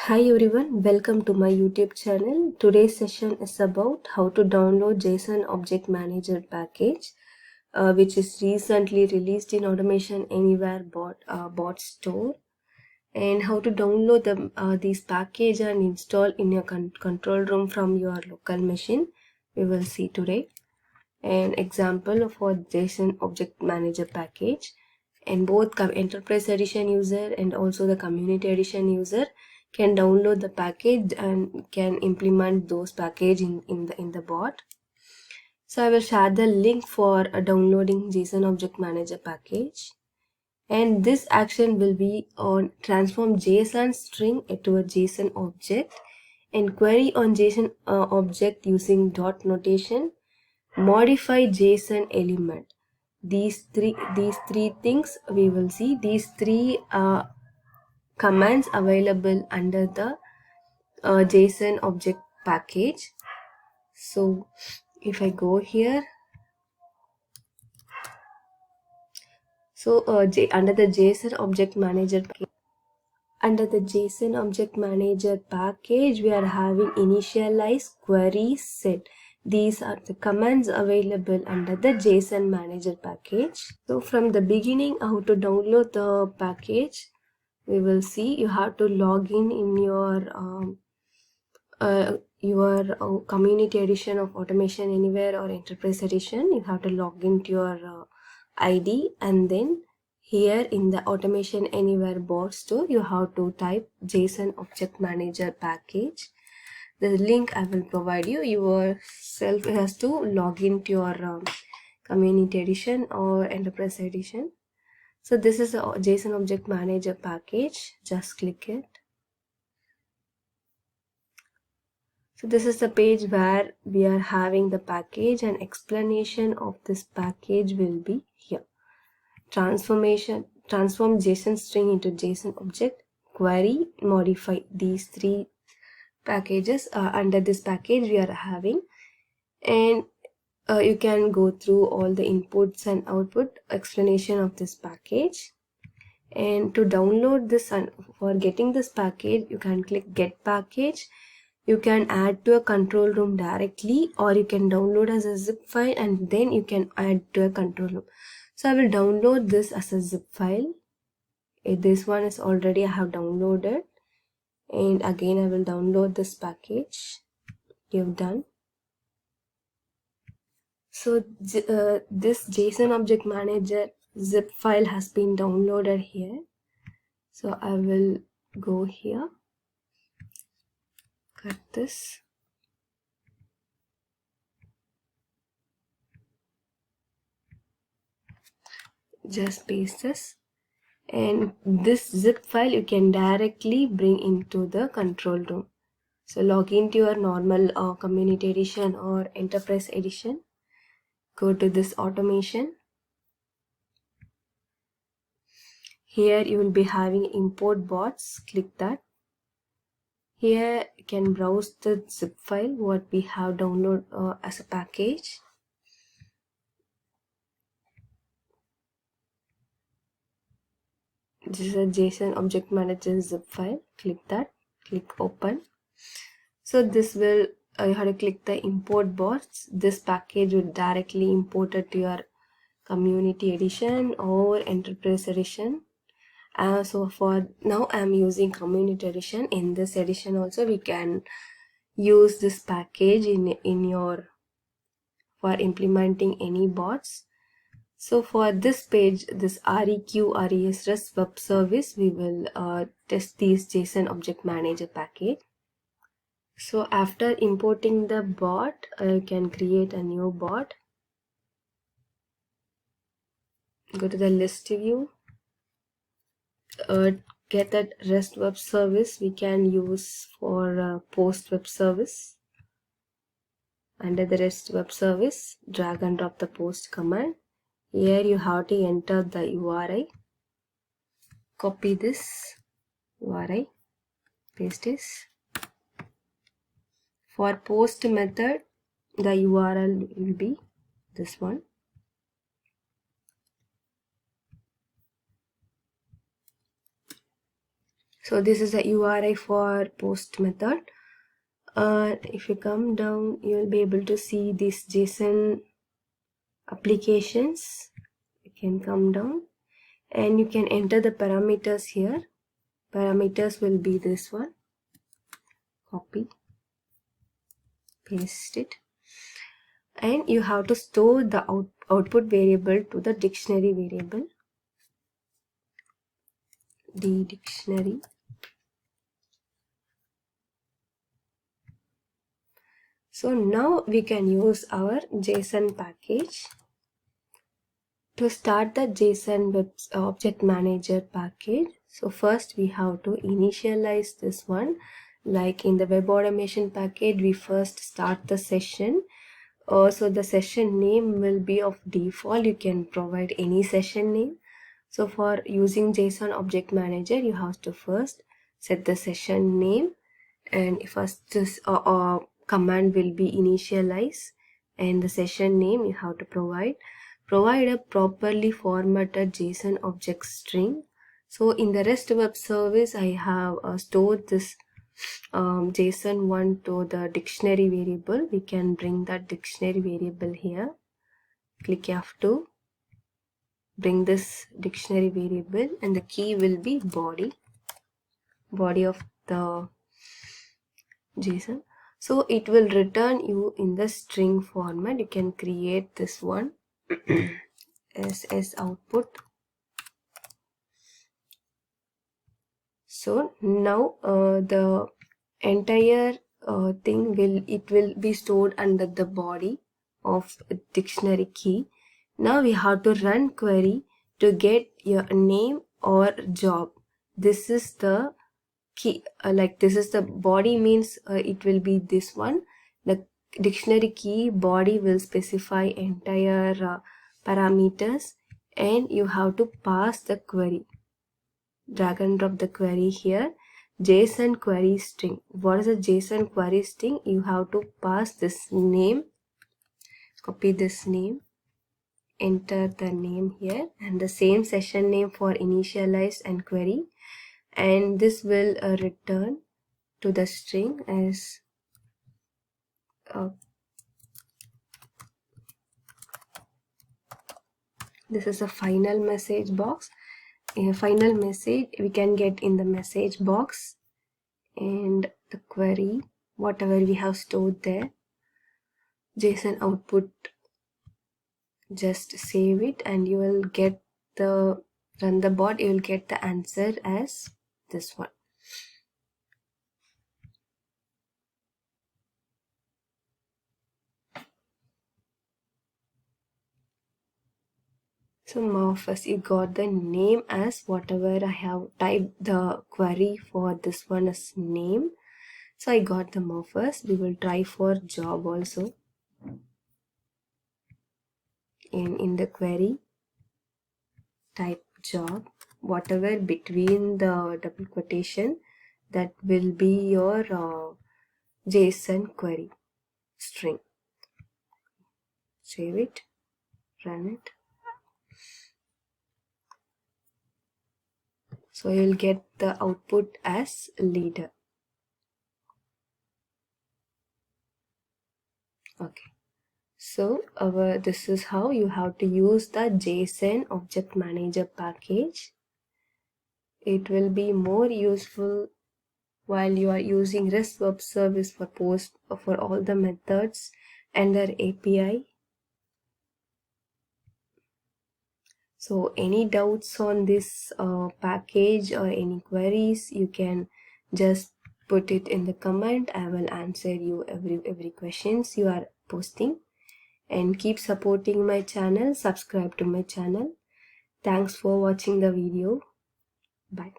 Hi everyone, welcome to my YouTube channel. Today's session is about how to download JSON Object Manager package, which is recently released in Automation Anywhere bot store, and how to download these package and install in your control room from your local machine. We will see today an example for JSON Object Manager package, and both Enterprise Edition user and also the Community Edition user can download the package and can implement those package in the bot. So I will share the link for downloading JSON Object Manager package, and this action will be on transform JSON string into a JSON object and query on JSON object using dot notation, modify JSON element. These three things we will see. These three commands available under the JSON object package. So if I go here, so under the JSON object manager package, we are having initialize, query, set. These are the commands available under the JSON manager package. So from the beginning, how to download the package, we will see. You have to log in your Community Edition of Automation Anywhere or Enterprise Edition. You have to log into your ID, and then here in the Automation Anywhere bot store, you have to type JSON Object Manager package. The link I will provide you. Yourself has to log into your Community Edition or Enterprise Edition. So this is a JSON Object Manager package. Just click it. So this is the page where we are having the package, and explanation of this package will be here. Transform JSON string into JSON object, query, modify. These three packages under this package we are having, and you can go through all the inputs and output explanation of this package. And to download this and for getting this package, you can click get package. You can add to a control room directly, or you can download as a zip file and then you can add to a control room. So I will download this as a zip file. This one is already I have downloaded, and again I will download this package. You've done. So this JSON Object Manager zip file has been downloaded here. So I will go here, cut this, just paste this, and this zip file you can directly bring into the control room. So log into your normal Community Edition or Enterprise Edition. Go to this automation. Here you will be having import bots. Click that. Here you can browse the zip file what we have downloaded as a package. This is a JSON Object Manager zip file. Click that. Click open. So this will you have to click the import bots. This package will directly import it to your Community Edition or Enterprise Edition. So for now I'm using Community Edition. In this edition also we can use this package in your for implementing any bots. So for this page, this RES REST web service, we will test these JSON Object Manager package. So after importing the bot, you can create a new bot. Go to the list view. Get that REST web service we can use for post web service. Under the REST web service, drag and drop the post command. Here you have to enter the URI. Copy this URI, paste this. For post method, the URL will be this one. So this is a URI for post method. If you come down, you will be able to see this JSON applications. You can come down and you can enter the parameters here. Parameters will be this one. Copy, paste it, and you have to store the output variable to the dictionary variable. The dictionary. So now we can use our JSON package. To start the JSON web object manager package, so first we have to initialize this one. Like in the web automation package, we first start the session. So the session name will be of default. You can provide any session name. So for using JSON object manager, you have to first set the session name, and first this command will be initialize, and the session name you have to provide a properly formatted JSON object string. So in the REST web service, I have stored this JSON one to the dictionary variable. We can bring that dictionary variable here. Click F2, bring this dictionary variable, and the key will be body of the JSON. So it will return you in the string format. You can create this one as output. So now the entire thing will be stored under the body of dictionary key. Now we have to run query to get your name or job. This is the key, like this is the body, means it will be this one. The dictionary key body will specify entire parameters, and you have to pass the query. Drag and drop the query here. JSON query string. What is a JSON query string? You have to pass this name, copy this name, enter the name here, and the same session name for initialize and query, and this will return to the string as this is a final message box. A final message we can get in the message box, and the query, whatever we have stored there, JSON output, just save it, and you will get the run the bot, you will get the answer as this one. So now first you got the name as whatever I have typed the query for this one as name. So I got the Morphus. We will try for job also. In the query, type job, whatever between the double quotation, that will be your JSON query string. Save it, run it. So you will get the output as leader. Okay. So this is how you have to use the JSON object manager package. It will be more useful while you are using REST web service for all the methods and their API. So any doubts on this package or any queries, you can just put it in the comment. I will answer you every questions you are posting. And keep supporting my channel, subscribe to my channel. Thanks for watching the video. Bye.